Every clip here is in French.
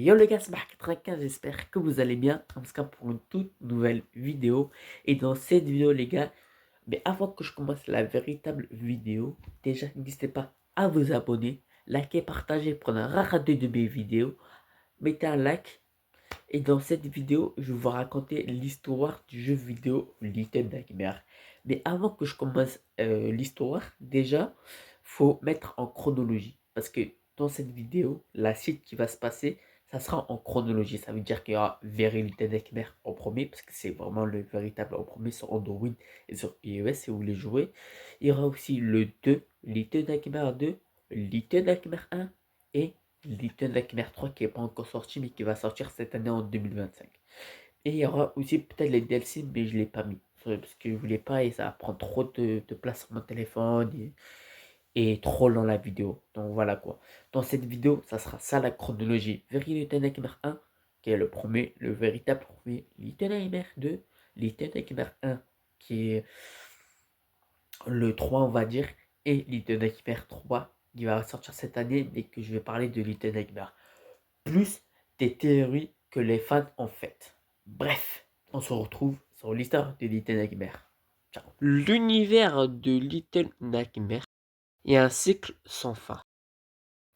Yo les gars, c'est Marc95, j'espère que vous allez bien, en tout cas pour une toute nouvelle vidéo. Et dans cette vidéo les gars, mais avant que je commence la véritable vidéo, déjà n'hésitez pas à vous abonner, liker, partager pour ne rien rater de mes vidéos. Mettez un like. Et dans cette vidéo, je vais vous raconter l'histoire du jeu vidéo Little Nightmares. Mais avant que je commence l'histoire, déjà, faut mettre en chronologie. Parce que dans cette vidéo, la suite qui va se passer, ça sera en chronologie. Ça veut dire qu'il y aura Very Little Nightmares en premier, parce que c'est vraiment le véritable en premier sur Android et sur iOS si vous voulez jouer. Il y aura aussi le 2, Little Nightmares 2, Little Nightmares 1 et Little Nightmares 3 qui n'est pas encore sorti mais qui va sortir cette année en 2025. Et il y aura aussi peut-être les DLC mais je ne l'ai pas mis. Parce que je ne voulais pas et ça prend trop de place sur mon téléphone et trop long la vidéo. Donc voilà quoi. Dans cette vidéo, ça sera ça la chronologie. Very Little Nightmares 1 qui est le premier, le véritable premier. Little Nightmares 2, Little Nightmares 1 qui est le 3 on va dire. Et Little Nightmares 3 qui va sortir cette année mais que je vais parler de Little Nightmares plus des théories que les fans ont faites. Bref, on se retrouve sur l'histoire de Little Nightmares. Ciao. L'univers de Little Nightmares est un cycle sans fin,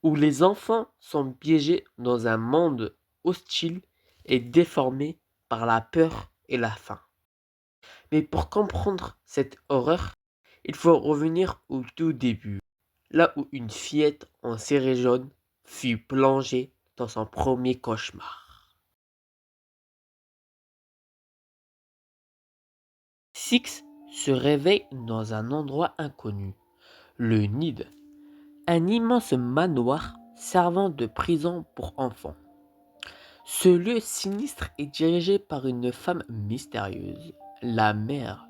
où les enfants sont piégés dans un monde hostile et déformé par la peur et la faim. Mais pour comprendre cette horreur, il faut revenir au tout début, là où une fillette en ciré jaune fut plongée dans son premier cauchemar. Six se réveille dans un endroit inconnu, le Nid, un immense manoir servant de prison pour enfants. Ce lieu sinistre est dirigé par une femme mystérieuse, la mère,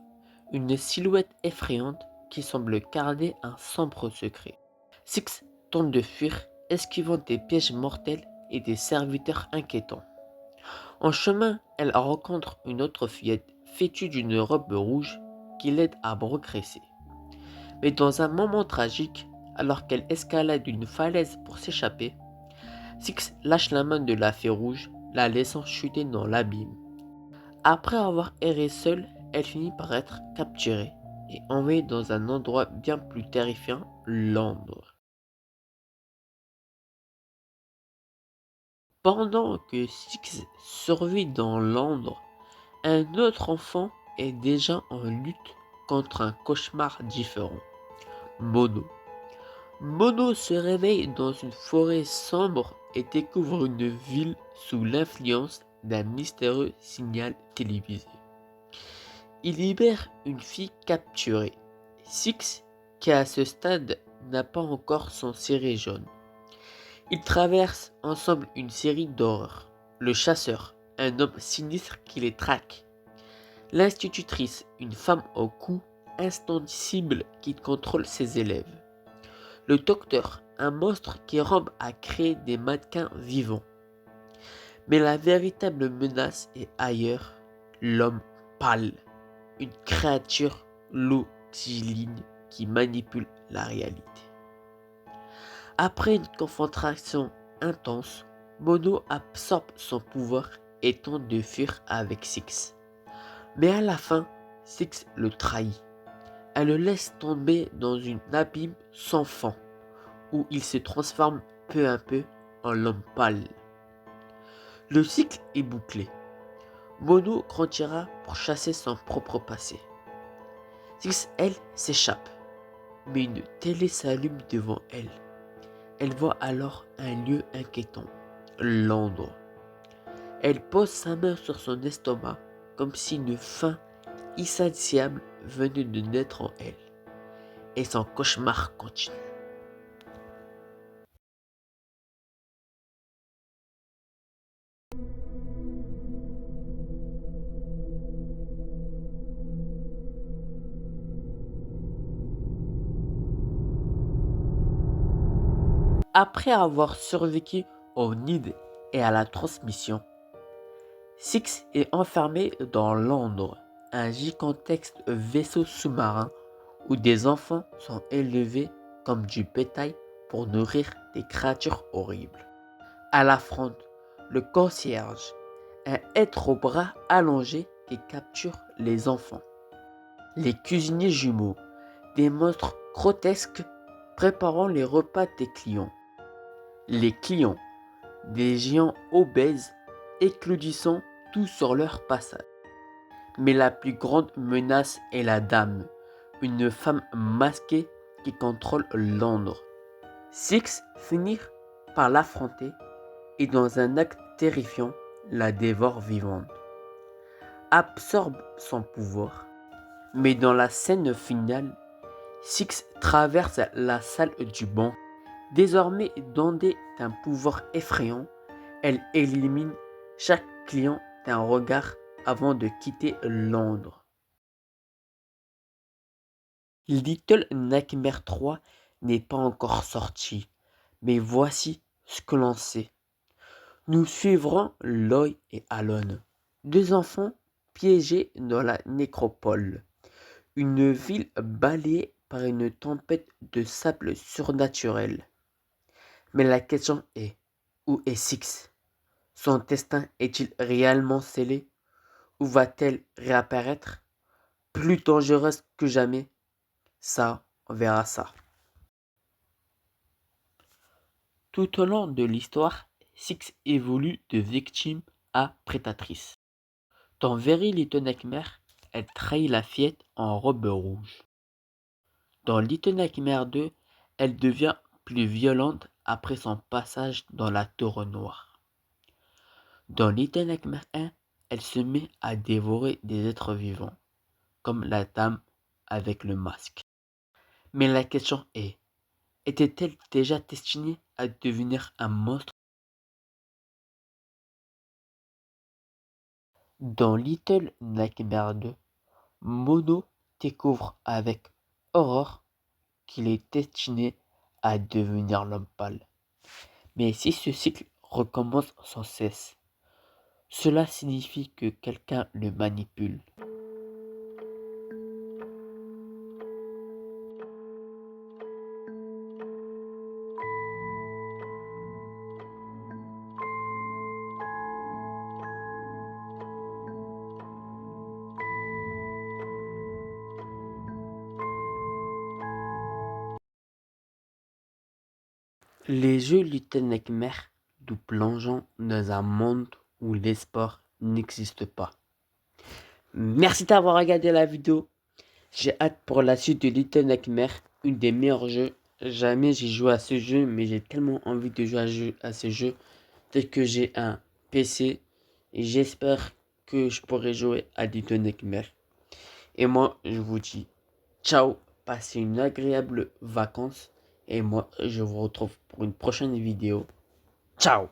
une silhouette effrayante qui semble garder un sombre secret. Six tente de fuir, esquivant des pièges mortels et des serviteurs inquiétants. En chemin, elle rencontre une autre fillette vêtue d'une robe rouge qui l'aide à progresser. Mais dans un moment tragique, alors qu'elle escalade une falaise pour s'échapper, Six lâche la main de la fée rouge, la laissant chuter dans l'abîme. Après avoir erré seule, elle finit par être capturée et envoyée dans un endroit bien plus terrifiant, Londres. Pendant que Six survit dans Londres, un autre enfant est déjà en lutte contre un cauchemar différent. Mono. Mono se réveille dans une forêt sombre et découvre une ville sous l'influence d'un mystérieux signal télévisé. Il libère une fille capturée, Six, qui à ce stade n'a pas encore son ciré jaune. Ils traversent ensemble une série d'horreurs. Le chasseur, un homme sinistre qui les traque. L'institutrice, une femme au cou insensible qui contrôle ses élèves. Le docteur, un monstre qui rampe à créer des mannequins vivants. Mais la véritable menace est ailleurs, l'homme pâle, une créature longiligne qui manipule la réalité. Après une confrontation intense, Mono absorbe son pouvoir et tente de fuir avec Six. Mais à la fin, Six le trahit. Elle le laisse tomber dans une abîme sans fond, où il se transforme peu à peu en l'homme pâle. Le cycle est bouclé. Mono grandira pour chasser son propre passé. Six, elle, s'échappe, mais une télé s'allume devant elle. Elle voit alors un lieu inquiétant, Londres. Elle pose sa main sur son estomac comme si une faim insatiable venait de naître en elle. Et son cauchemar continue. Après avoir survécu au nid et à la transmission, Six est enfermé dans Londres, un gigantesque vaisseau sous-marin où des enfants sont élevés comme du bétail pour nourrir des créatures horribles. Elle affronte le concierge, un être aux bras allongés qui capture les enfants. Les cuisiniers jumeaux, des monstres grotesques préparant les repas des clients. Les clients, des géants obèses écludissant tout sur leur passage. Mais la plus grande menace est la dame, une femme masquée qui contrôle Londres. Six finit par l'affronter et dans un acte terrifiant, la dévore vivante. Absorbe son pouvoir, mais dans la scène finale, Six traverse la salle du banc. Désormais dotée d'un pouvoir effrayant, elle élimine chaque client d'un regard avant de quitter Londres. Little Nightmares 3 n'est pas encore sorti, mais voici ce que l'on sait. Nous suivrons Lloyd et Alan, deux enfants piégés dans la nécropole, une ville balayée par une tempête de sable surnaturel. Mais la question est, où est Six? Son destin est-il réellement scellé? Ou va-t-elle réapparaître, plus dangereuse que jamais? Ça, on verra ça. Tout au long de l'histoire, Six évolue de victime à prédatrice. Dans Very Little Nightmares, elle trahit la fillette en robe rouge. Dans Little Nightmares 2, elle devient plus violente après son passage dans la tour noire. Dans Little Nightmares 1, elle se met à dévorer des êtres vivants, comme la dame avec le masque. Mais la question est, était-elle déjà destinée à devenir un monstre? Dans Little Nightmares 2, Mono découvre avec horreur qu'il est destiné à devenir l'homme pâle. Mais si ce cycle recommence sans cesse, cela signifie que quelqu'un le manipule. Les jeux Little Nightmares nous plongeons dans un monde où l'espoir n'existe pas. Merci d'avoir regardé la vidéo. J'ai hâte pour la suite de Little Nightmares, une des meilleurs jeux. Jamais j'ai joué à ce jeu, mais j'ai tellement envie de jouer à ce jeu. Peut-être que j'ai un PC et j'espère que je pourrai jouer à Little Nightmares. Et moi, je vous dis ciao, passez une agréable vacances. Et moi, je vous retrouve pour une prochaine vidéo. Ciao!